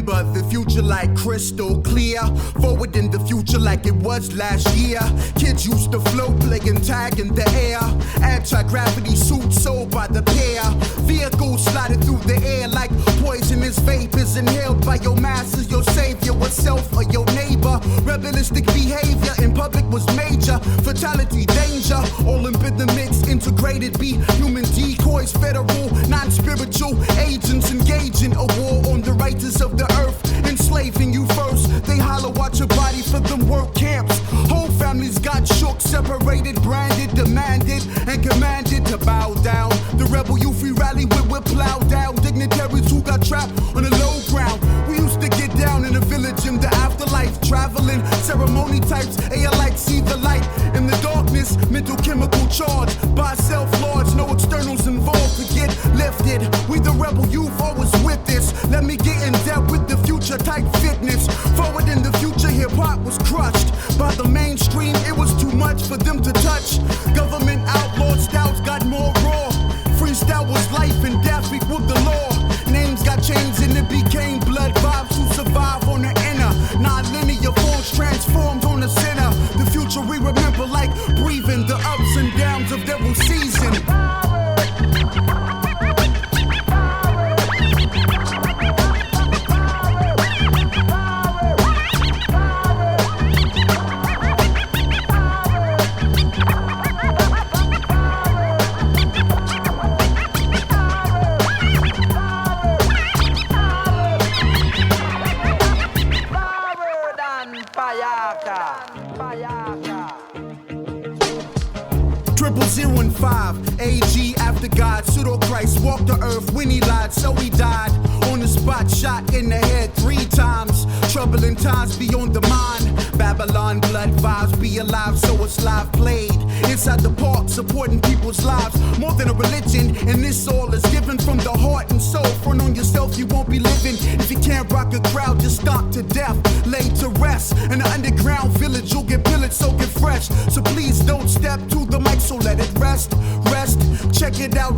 remember the future like crystal clear. Forward in the future like it was last year. Kids used to float, playing tag in the air. Anti-gravity suits sold by the pair. Vehicles sliding through the air like poisonous vapors inhaled by your masters, your savior, yourself or your neighbor. Rebellistic behavior in public was major. Fatality, danger, all in the mix. Integrated be human decoys, federal, non-spiritual agents engaging a war on the writers of the earth, enslaving you first. They holler watch your body for them work camps. Whole families got shook, separated, branded, demanded, and commanded to bow down. The rebel youth we rally with will plow down dignitaries who got trapped on the low ground. We used to get down in the village in the afterlife, traveling ceremony types, like see the light in the darkness, mental chemical charge by self-lords, no externals involved to get lifted. We the rebel youth always with this. Let me get in depth with the future type fitness. Forward in the future, hip-hop was crushed by the mainstream. It was too much for them to touch. Government outlawed styles got more raw. Freestyle was life and death equaled the law. Names got changed and it became blood vibes who survive on the inner. Non-linear forms transformed on the center. The future we remember like breathing the ups and downs of devil season. AG after God, pseudo Christ walked the earth when he lied, so he died on the spot, shot in the head 3 times. Troubling times beyond the mind. Babylon blood vibes, be alive, so it's live played inside the park, supporting people's lives more than a religion. And this all is given from the heart and soul. Front on yourself, you won't be living. If you can't rock a crowd, just stomp to death, laid to rest. In the underground village, you'll get pillaged, so get fresh. So please don't step to the mic, so let it rest. Check it out,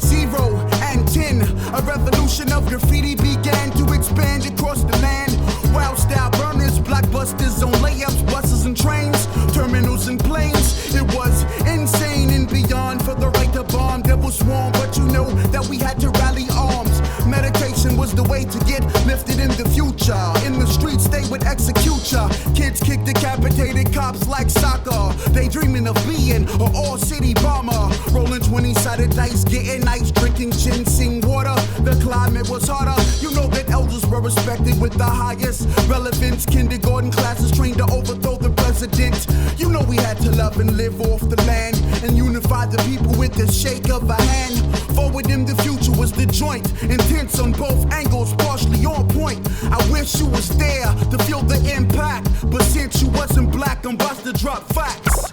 00 and 10. A revolution of graffiti began to expand across the land. Wild style burners, blockbusters on layups, buses and trains, terminals and planes. It was insane and beyond for the right to bomb. Devil swarm, but you know that we had to rally arms. Meditation was the way to get lifted in the future. In the streets, they would execute ya. Kids kick decapitated cops like soccer. They dreaming of being an all-city bomber. Rolling 20-sided dice, getting ice, drinking ginseng water. The climate was harder. You know that elders were respected with the highest relevance. Kindergarten classes trained to overthrow the president. You know we had to love and live off the land and unify the people with the shake of a hand. Forward in the future was the joint, intense on both angles, partially on point. I wish you was there to feel the impact, but since you wasn't black, I'm about to drop facts.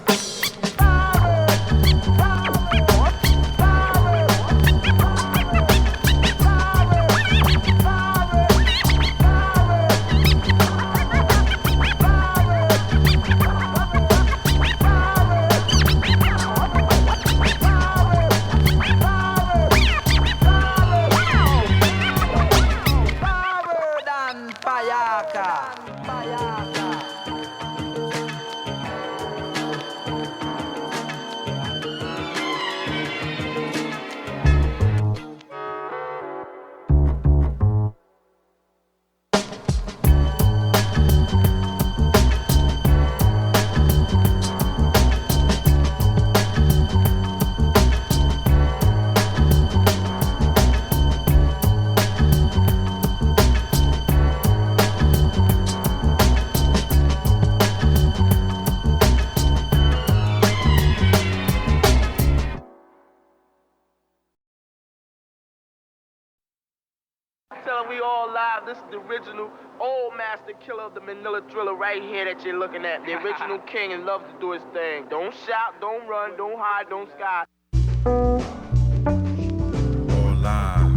We all live. This is the original old master killer of the Manila Thriller right here that you're looking at. The original king and loves to do his thing. Don't shout, don't run, don't hide, don't sky. All live.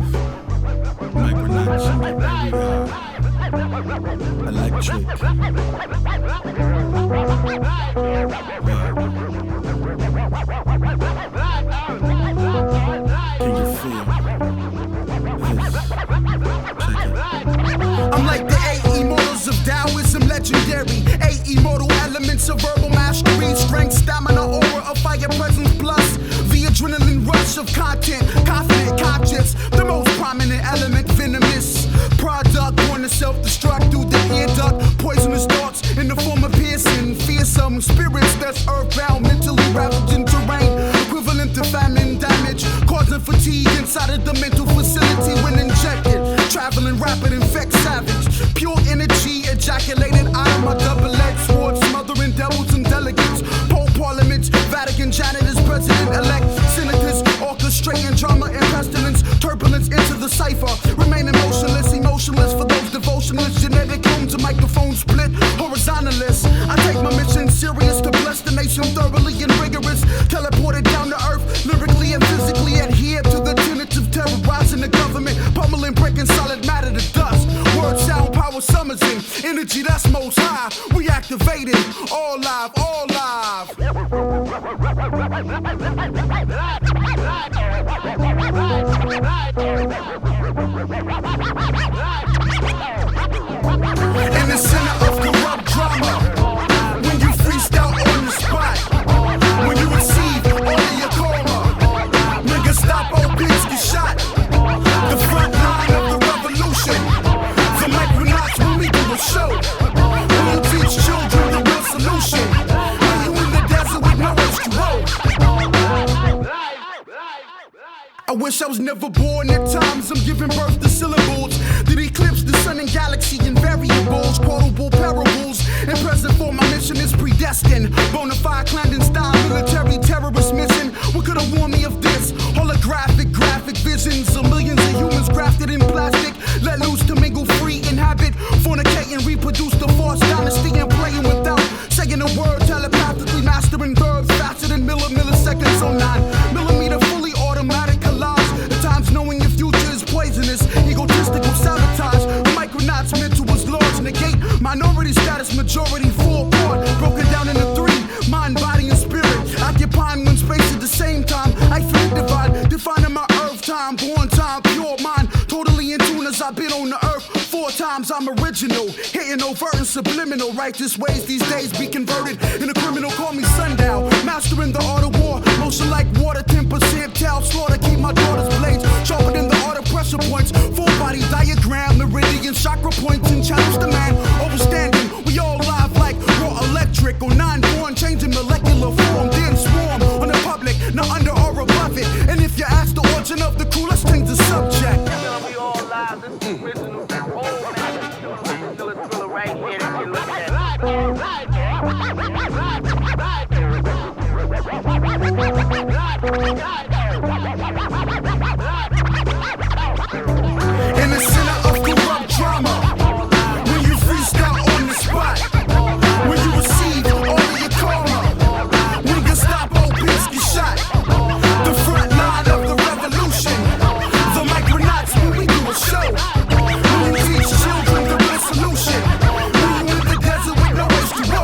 Micranots. Electric. Can you feel this? Check it. legendary. 8 immortal elements of verbal mastery. Strength, stamina, aura of fire, presence, plus the adrenaline rush of content. Confident conscience, the most prominent element, venomous product, born to self-destruct through the ear duct. Poisonous thoughts in the form of piercing, fearsome spirits that's earthbound, mentally ravaging terrain, equivalent to famine damage, causing fatigue inside of the mental facility when injected. Traveling rapid, infect savage, pure energy ejaculated out of my double-edged sword, smothering devils and delegates. Pope parliaments, Vatican janitors, president-elect, senators, orchestrating drama and pestilence, turbulence into the cipher, remaining motionless, emotionless for those devotionalists, genetic home to microphone split, horizontalist. I take my mission serious to bless the nation thoroughly and rigorous, teleported down to earth, lyrically and physically adhere to the tenets of terrorizing the government, pummeling, breaking solid matter to dust. Word, sound, power, summons in energy that's most high. We activated, all live, all live. In the center of corrupt drama, when you freestyle on the spot, when you receive all of your karma, niggas stop, all pigs get shot. The front line of the revolution, the Micranots when we do a show. We'll teach children the real solution. When you in the desert with no H2O. I wish I was never born at times. I'm giving birth to syllables that eclipse the sun and galaxy in variables, quotable parables. And present for my mission is predestined. Bonafide clandestine military terrorist mission. What could have warned me of this? Holographic graphic visions of millions of humans grafted in plastic, let loose to mingle free, inhabit, fornicate and reproduce the false dynasty and playing without saying a word, telepathically mastering verbs faster than milliseconds on 9mm fully automatic collage. At times knowing your future is poisonous, egotistical sabotage. Micronauts mental was large, negate minority status, majority full part, broken down into 3, mind, body, and spirit, occupying one space at the same time. I feel divide, defining my earth time, born time, pure mind, totally in tune as I've been on the earth 4 times. I'm original, hitting overt and subliminal, righteous ways these days be converted in a criminal. Call me sundown, mastering the art of war, motion like water, 10% towel slaughter, keep my daughter's blades sharper than the art of pressure points, full body diagram, meridian chakra points and challenge the man, overstanding. We all live like raw electric on 9 born, changing molecular form, then swarm on the public, not under or above it. And if you ask the origin of the crew, let's change the subject. We all live, this is the original old master killer of the Manila Thriller right here that you're looking at. In the center of corrupt drama, when you freestyle on the spot, when you receive all of your karma, when you stop, all pigs get shot. The front line of the revolution, the Micronauts when we do a show. When you teach children the real solution, when you in the desert with no H2O.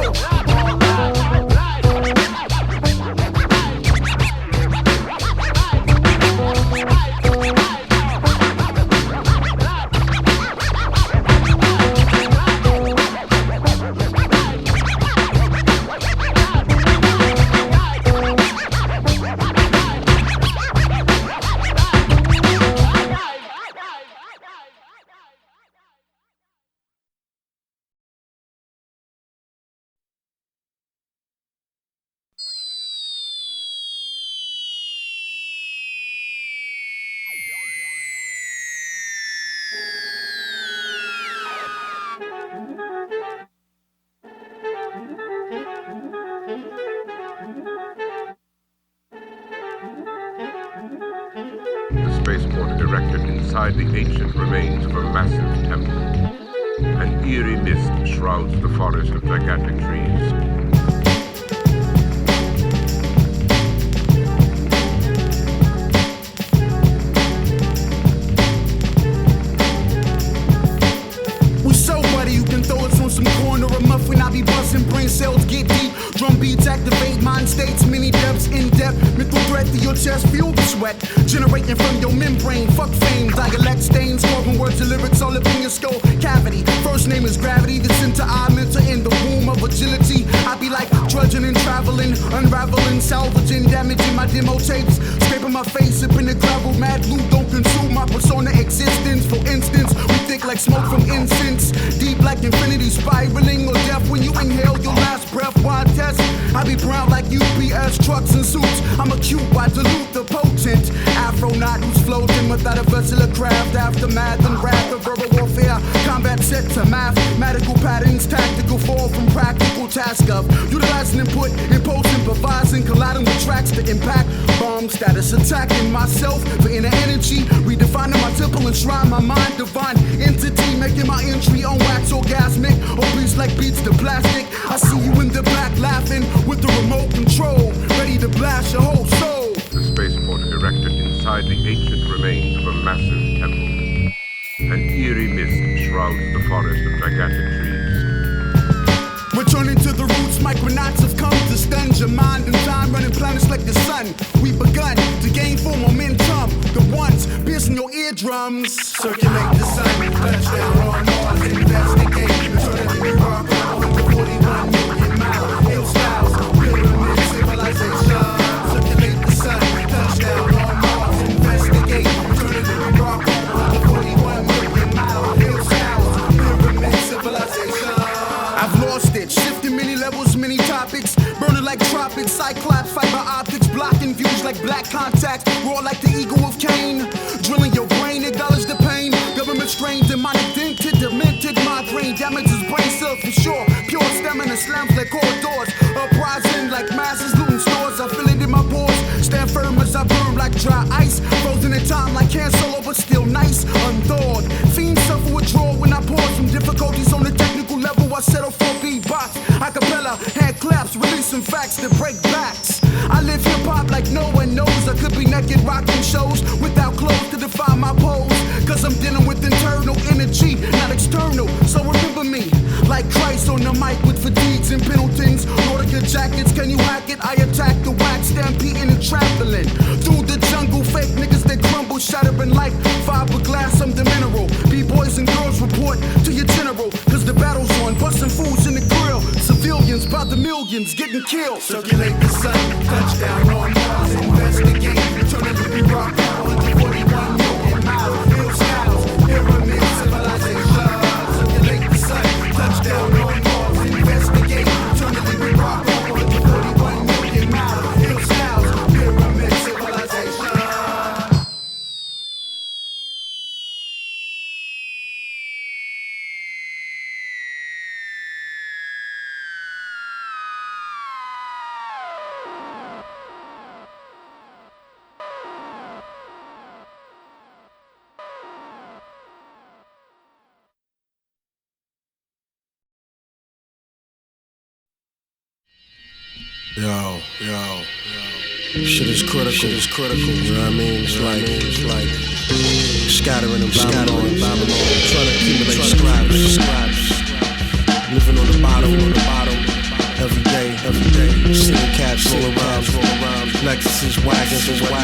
The spaceport erected inside the ancient remains of a massive temple. An eerie mist shrouds the forest of gigantic trees. We so buddy, you can throw us on some corn or a muffin. I be busting, brain cells get deep. Drum beats activate mind states, many depths in depth. Mental threat to your chest, feel the sweat generating from your membrane. Fuck fame, dialect stains, carving words and lyrics all up in your skull cavity. First name is gravity, the center eye, mental Indulging in traveling, unraveling, salvaging, damaging my demo tapes. Scraping my face up in the gravel. Mad loot don't consume my persona existence. For instance, we thick like smoke from incense. Deep like infinity, spiraling or death when you inhale your last breath. Wide test, I be brown like UPS trucks and suits. I'm acute, I dilute the potent Afronaut who's floating without a vessel of craft. Aftermath and wrath of verbal warfare. Combat set to mathematical patterns. Tactical fall from practical task of utilizing input, impose, improvising, colliding with tracks to impact. Bomb status, attacking myself for inner energy. Redefining my temple and shrine, my mind, divine entity. Making my entry on wax orgasmic. Obese like beats to plastic. I see you in the back laughing with the remote control. Ready to blast your whole soul. The spaceport erected inside the ancient remains of a massive temple. An eerie mist shrouds the forest of gigantic trees. Returning to the roots, Micranots have come to stun your mind and time, running planets like the sun. We've begun to gain full momentum. The ones piercing your eardrums. Circulate the sun, touchdown on Mars, investigate. Returning to New York, 41 million miles. Hill styles, pyramid civilization. Circulate the sun, touchdown on Mars, investigate. Returning to New York, 41 million miles. Hill styles, pyramid civilization. I've lost it, shifting many levels, many topics. Burning like tropics, cyclops, fiber optics. Blocking views like black contacts. Roar like the eagle of Cain. Drilling your brain, acknowledge the pain. Government strained, demonic dented, demented. Migraine damages brain cells for sure. Pure stamina slams like corridors. Uprising like masses, looting stores. I feel it in my pores. Stand firm as I burn like dry ice. Frozen in time like Can Solo, but still nice. Unthawed. Fiends suffer withdrawal when I pause from difficulties on the technical level. I settle for beatbox, acapella, hand claps, releasing facts that break backs. I live hip hop like no one knows. I could be naked rocking shows without clothes to define my pose. Cause I'm dealing with internal energy, not external. So remember me, like Christ on the mic with fatigues and Pendletons. Nautica jackets, can you hack it? I attack the wax, stampeding and traveling through the jungle. Fake niggas that crumble, shattering like fiberglass. I'm the mineral. B-boys and girls report to your general. Cause the battle's on, busting fools in the grill. Civilians by the millions getting killed. Circulate the sun, touchdown on Mars, investigate. Turning to New York, 141 million miles. Hill styles, pyramid civilization. Circulate the sun, touchdown on Mars, investigate. Turning to New York, 141 million miles. Hill styles, pyramid civilization. Yo. Shit is critical. You know what I mean? It's like scattering and Babylon. Trying to accumulate scraps. Living on the bottom. Every day. Seeing cats roll around. Lexuses, wagons and whatnot.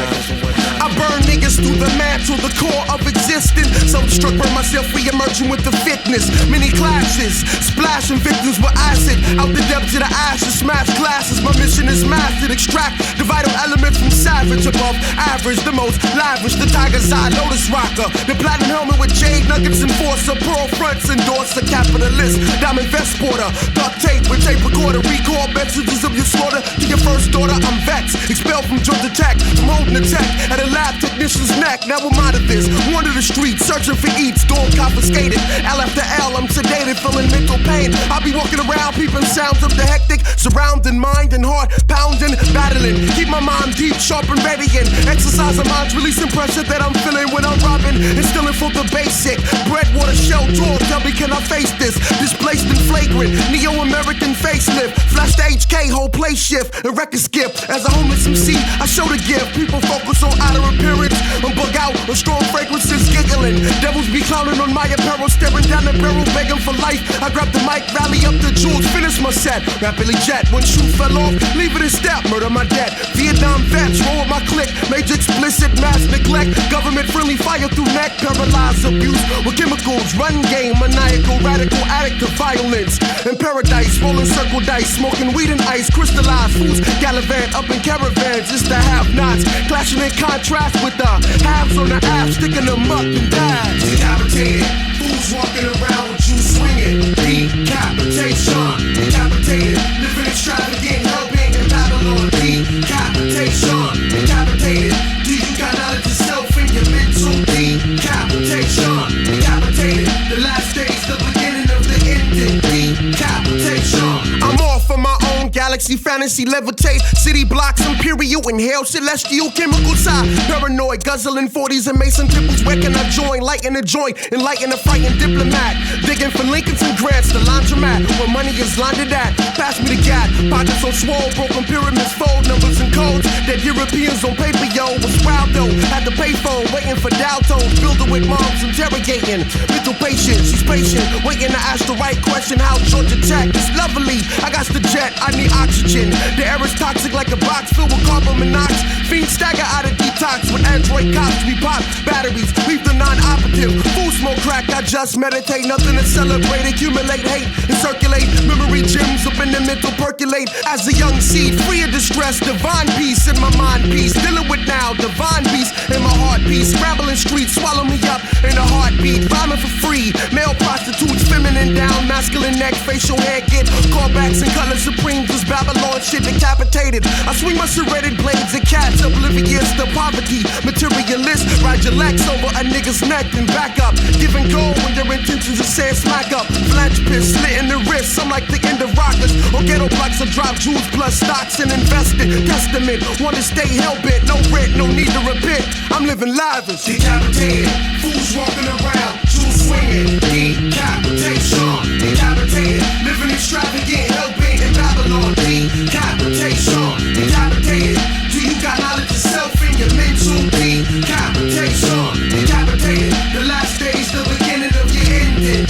I burn niggas through the mantle, the core of existence. So struck by myself, re-emerging with the fitness. Many clashes, splashing victims with acid. Out the depths of the ashes, smash glasses. My mission is mastered, extract the vital elements from savage above average. The most lavish, the tiger's eye, lotus rocker. The platinum helmet with jade nuggets enforcer. Pearl fronts endorse a capitalist. Diamond vest porter, duct tape with tape recorder. Record messages of your slaughter to your first daughter. I'm vexed, expelled from drug attack. I'm holding the tech at a lab technician's neck. Now I'm out of this, wander the streets, searching for eats, door confiscated. L after L, I'm sedated, feeling mental pain. I'll be walking around, peeping sounds of the hectic, surrounding mind and heart, pounding, battling. Keep my mind deep, sharp and ready, and exercise my minds, releasing pressure that I'm feeling when I'm robbing, instilling for the basic. Bread, water, shell, draw, tell me can I face this? Displaced and flagrant, Neo-American facelift. Flash the HK, whole place shift, and record skip. As a homeless MC, I show the gift. People focus on outer appearance, and bug out on strong fragrances, giggling. smiling. Devils be clowning on my apparel, staring down the barrel, begging for life. I grab the mic, rally up the jewels, finish my set. Rapidly jet, when shoe fell off, leave it in step, murder my debt. Vietnam vets, roll with my clique, major explicit mass neglect. Government friendly fire through neck, paralyzed abuse with chemicals, run game, maniacal, radical addict to violence. In paradise, rolling circle dice, smoking weed and ice, crystallized foods, gallivant up in caravans. It's the have-nots, clashing in contrast with the halves on the ass, sticking them up and dive. Decapitated, fools walking around with you swinging. Decapitation, decapitated, living extravagant, helping in Babylon. Decapitation, decapitated. Do you got knowledge of self and your mental? Decapitation, decapitated. The last days, the beginning of the ending. Decapitation. I'm off on my own galaxy, fantasy, levitate. City blocks, imperial, inhale, celestial, chemical side. Paranoid, guzzling 40s and Mason tipples. Where can I join? Lighten a joint, enlighten a frightened diplomat. Digging for Lincolns and Grants, the laundromat, where money is laundered at. Pass me the gap, pockets so swole, broken pyramids, fold numbers and codes. That Europeans on paper, yo, was wild though. Had the payphone, waiting for dial tones. Builder with moms interrogating. Mental patient, she's patient, waiting to ask the right question. How Georgia Tech is lovely. I got the jet, I need oxygen. The air is toxic like a box filled with carbon monoxide. Fiends stagger out of detox with Android cops. We pop batteries, leave the non-operative. Food smoke crack, I just meditate. Nothing to celebrate, accumulate hate and circulate. Memory gems up in the mental percolate. As a young seed, free of distress, divine peace in my mind piece. Dealing with now, divine peace in my heart piece. Scrambling streets, swallow me up in a heartbeat. Rhyming for free, male prostitutes, feminine down, masculine neck, facial hair get callbacks and color supreme. This Babylon shit decapitated. I swing my serrated blades at cats, oblivious to poverty. Materialist, ride your legs over a nigga's neck and back up. Giving gold when their intentions are saying smack up. Philanthropist, slit in the wrist. I'm like the end of rockers. On ghetto blocks, I drop jewels plus stocks and invested. Testament, wanna stay hell-bent. No rent, no need to repent. I'm living lavish. Decapitated, fools walking around, jewels swinging. Decapitation, decapitated, living extravagant, hell-bent in Babylon. Decapitation, decapitated. Do you got knowledge of self and your mental? Decapitation, decapitated. The last days, the beginning of your ending.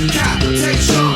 Decapitation.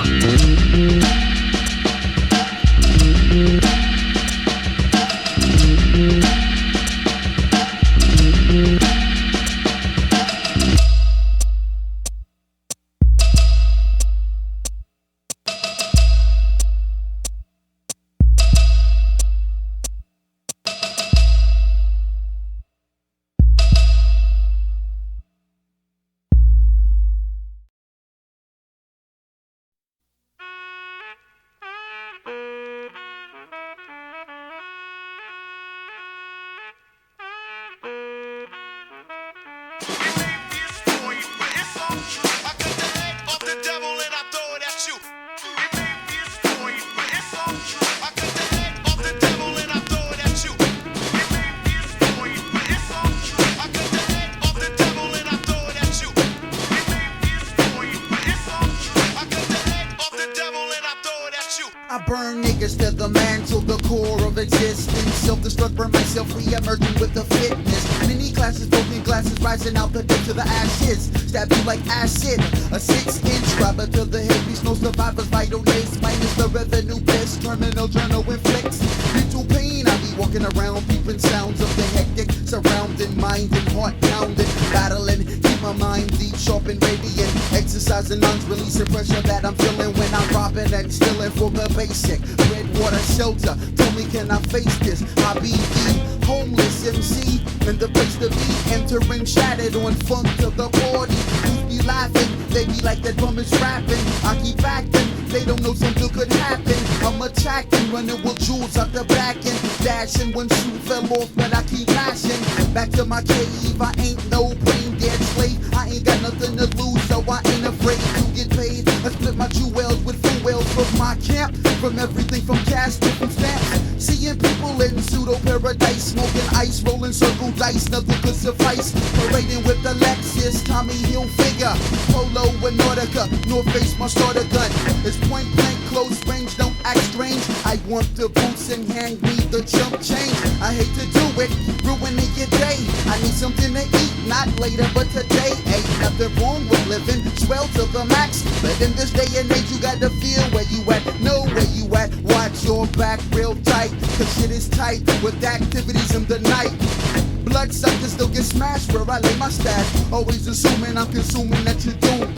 I burn niggas to the mantle, the core of existence. Self-destruct, burn myself, re-emerging with the fitness. Many classes, broken glasses, rising out the depths to the ashes. Stab you like acid, a 6-inch rubber to the head. Beast, no survivors, vital days, minus the revenue best. Terminal journal inflicts mental pain. I be walking around, peeping sounds of the hectic, surrounding mind and heart pounding, battling. Keep my mind deep, sharp and radiant. Exercising lungs, releasing pressure that I'm feeling when I'm robbing and stealing for the basic bread, water, shelter. Tell me, can I face this? I be the homeless MC in the place to be, entering shattered on funk to the party. Youth be laughing, they be like that bum is rapping. I keep acting, they don't know something could happen. I'm attacking, running with jewels out the back and dashing when shoe fell off, but I keep lashing. Back to my cave, I ain't no brain dead slave. I ain't got nothing to lose, so I ain't afraid to get paid. I split my jewels with full wells from my camp, from everything from cash to from stamps. Seeing people in pseudo paradise, smoking ice, rolling circle dice, nothing could suffice. Parading with the Lexus, Tommy Hilfiger, Polo and Nautica, North Face my starter gun. It's point blank, close range, don't act strange. I want the boots and hand me the jump change. I hate to do it, ruining your day. I need something to eat, not later but today. Ain't nothing wrong with living swell to the max, but in this day and age you gotta feel where you at, know where you at. Watch your back real tight, cause shit is tight with activities in the night. Bloodsuckers still get smashed where I lay my stash. Always assuming I'm consuming that you're doomed.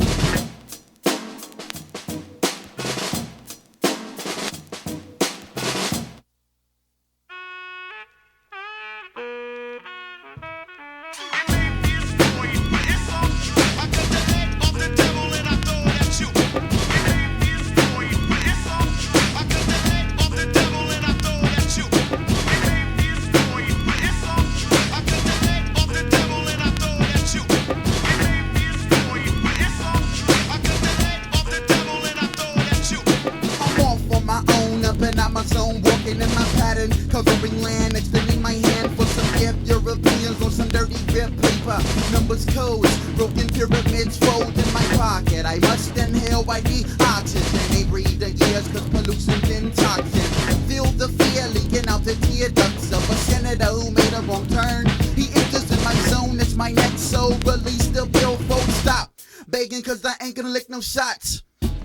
Walking in my pattern, covering land, extending my hand for some gift. Europeans on some dirty rip paper, numbers, codes, broken pyramids fold in my pocket. I must inhale white oxygen. They breathe the years cause pollution's in toxin. Feel the fear leaking out the tear ducts of a senator who made a wrong turn. He enters in my zone, it's my next soul. Release the bill, folks, stop begging cause I ain't gonna lick no shots.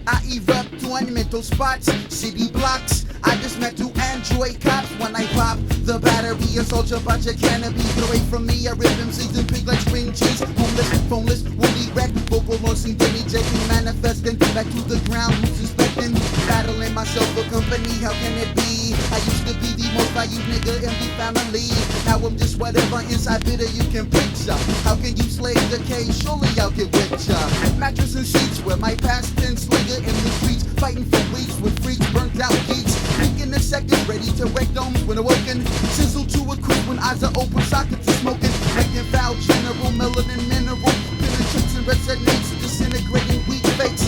I erupt to mental spots, city blocks. I just met two android cops when I pop the battery. A soldier about your canopy. Get away from me, I rip them season pig like string cheese. Homeless, phoneless, woolly wreck. Vocal on scene, Jimmy Jaking, manifesting. Back to the ground, who's suspecting? Battling myself for company, how can it be? I used to be the most valued nigga in the family. Now I'm just whatever inside bitter you can picture. How can you slay the cage? Surely I'll get with ya. Mattress and sheets where my past tense slinger in the streets, fighting for weeks with freaks, burnt out geeks. Peeking in seconds, ready to wreck domes when awoken. Sizzle to a creep when eyes are open, sockets are smoking. Making foul general, melanin mineral. Penetrates and resonates, disintegrating weak fakes.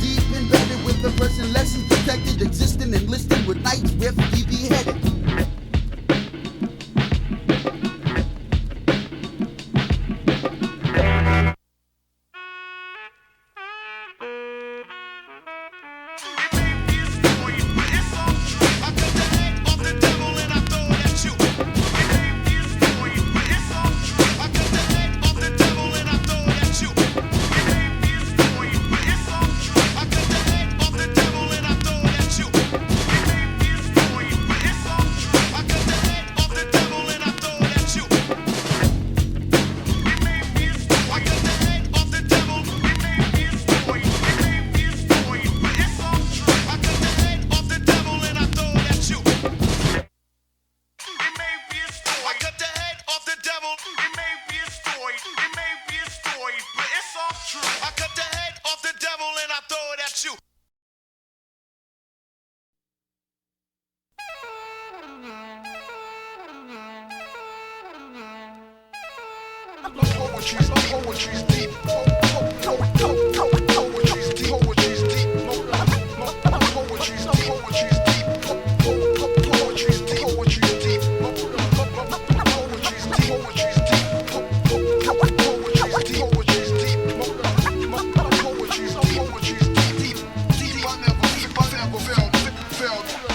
Deep embedded with the person, lessons detected, existing and listing with nights with be beheaded. Poetry's deep. Poetry's deep. Poetry's deep. Poetry's deep. Poetry's deep. Poetry's deep. Poetry's deep. Poetry's deep. Poetry's deep. Poetry's deep.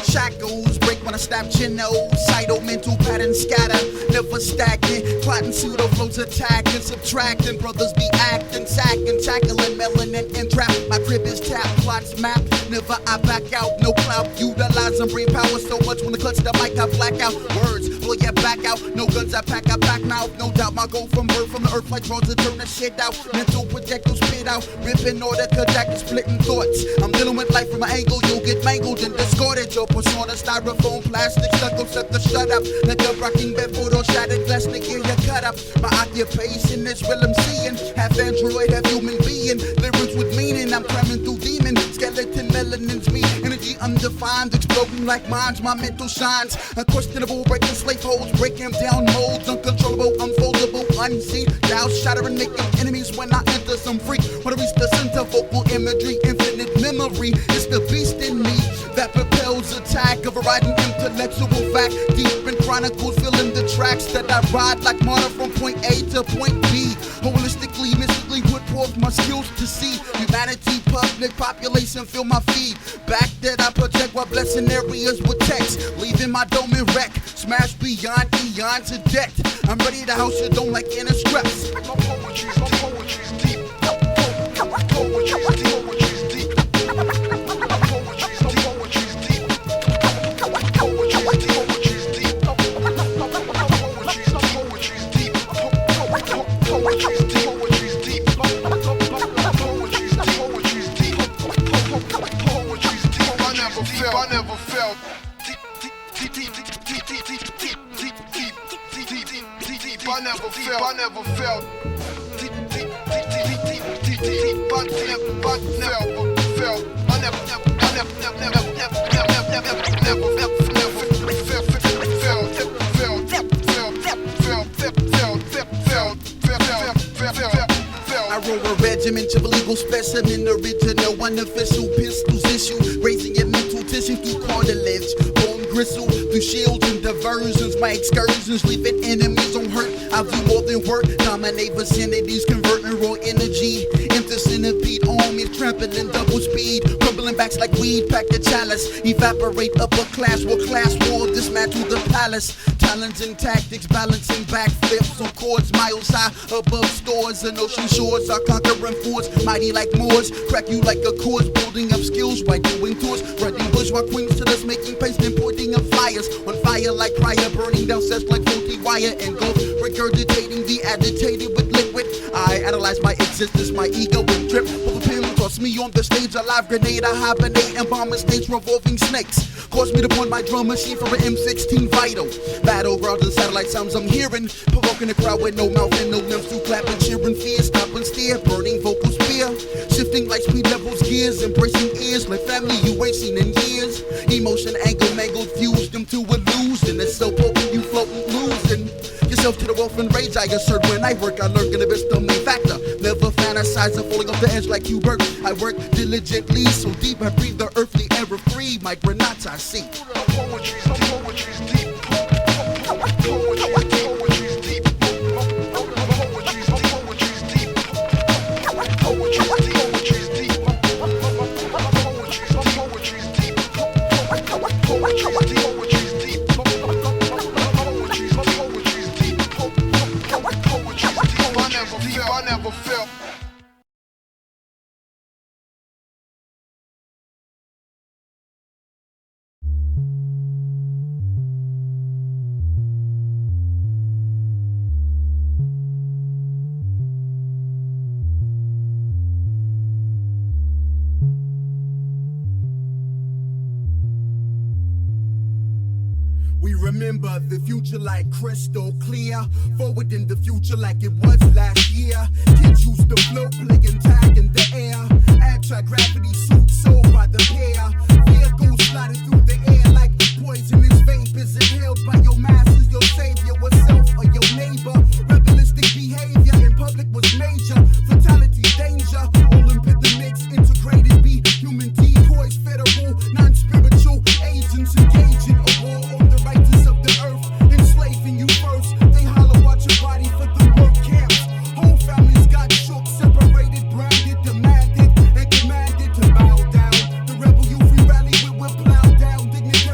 Shackles break when I snap chin-o. Cyto mental patterns scatter. Never stagnant, plotting pseudo flows, attacking, subtracting. Brothers be acting, sacking, tackling, melanin and trap. My crib is tap, plots map. Never I back out, no clout. Utilizing brain power so much when the clutch the mic I black out. Words, blow your back out. No guns I pack mouth. No doubt my goal from birth, from the earth like draws to turn the shit out. Mental projectile spit out, ripping order, contact splitting thoughts. I'm dealing with life from an angle, you'll get mangled and discarded. Your persona, styrofoam, plastic, stucco, suck the shut up. Like a rocking bedboard or shattered glass, nigga, you cut up. My occupation is real I'm seeing. Half android, half human being. Lyrics with meaning, I'm climbing through demons. Skeleton melanin's me, energy undefined, exploding like mines. My mental shines, unquestionable, breaking slave holes, breaking down molds, uncontrollable, unfoldable, unseen. Now shattering, making enemies when I enter some freak. When I reach the center, vocal imagery, infinite memory. It's the beast in me that propels attack of a riding intellectual fact. Deep in chronicles, filling the tracks that I ride like Marta from point A to point B. Holistically, mystically, with forth my skills to see humanity, public population fill my feed. Back that I protect while blessing areas with text, leaving my dome in wreck, smash beyond eons of debt. I'm ready to house your dome like inner stress. My poetry's deep. Poetry's deep. I never felt deep, I roll a regiment of illegal specimen, original, unofficial pistols issue, raising your mental tissue through cartilage, bone gristle, through shields and diversions. My excursions leaving enemies on hurt. I do more than work, dominate vicinities, converting raw energy into centipede armies, trampling double speed, crumbling backs like weed, pack the chalice, evaporate upper class, world class war, dismantle the palace. Talents and tactics, balancing backflips on cords miles high above stores and ocean shores. Our conquering force, mighty like Moors, crack you like a course, building up skills while doing tours, running bourgeois queens to us, making paste and pointing up fires on fire like prior, burning down sets like faulty wire and gold, regurgitating the agitated with liquid. I analyze my existence, my ego and drip. Pull the pin, toss me on the stage, a live grenade, I hibernate and bomb in states, revolving snakes. Cause me to point my drum machine for an M16 vital. Battlegrounds and satellite sounds I'm hearing, provoking the crowd with no mouth and no limbs to clap and cheer and fear, stop and stare, burning vocal spear, shifting like speed levels, gears, embracing ears like family you ain't seen in years. Emotion, anger, mangled, fused them to illusion. It's so potent you floating, losing yourself to the wealth and rage I assert. When I work, I lurk in the best, the main factor. Never fantasize of falling off the edge like you Bert. I work diligently, so deep I breathe the earthly air free. Micranots I see. Poetry's deep. Poetry's deep. I never felt. We remember the future like crystal clear, forward in the future like it was last year. Kids used to float, playing tag in the air. Anti-gravity suits sold by the pair. Vehicles sliding through the air like poisonous vapors inhaled by your masses, your savior, yourself or your neighbor. Rebellistic behavior in public was major. Fatality, danger, all epidemics integrated. Be human decoys, federal, non-spiritual agents engaging a war on the righteous of the earth, enslaving you first. They holler out your body for the work camps. Whole families got shook, separated, branded, demanded, and commanded to bow down. The rebel youth we rally with will plow down. Dignity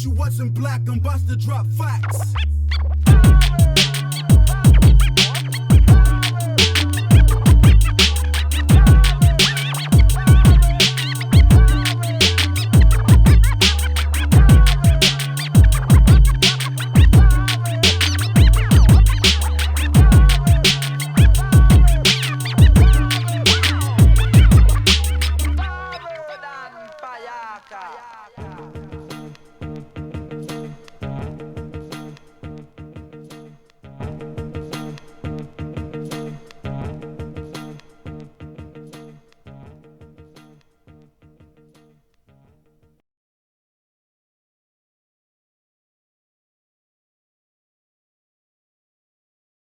you wasn't black, I'm about to drop facts.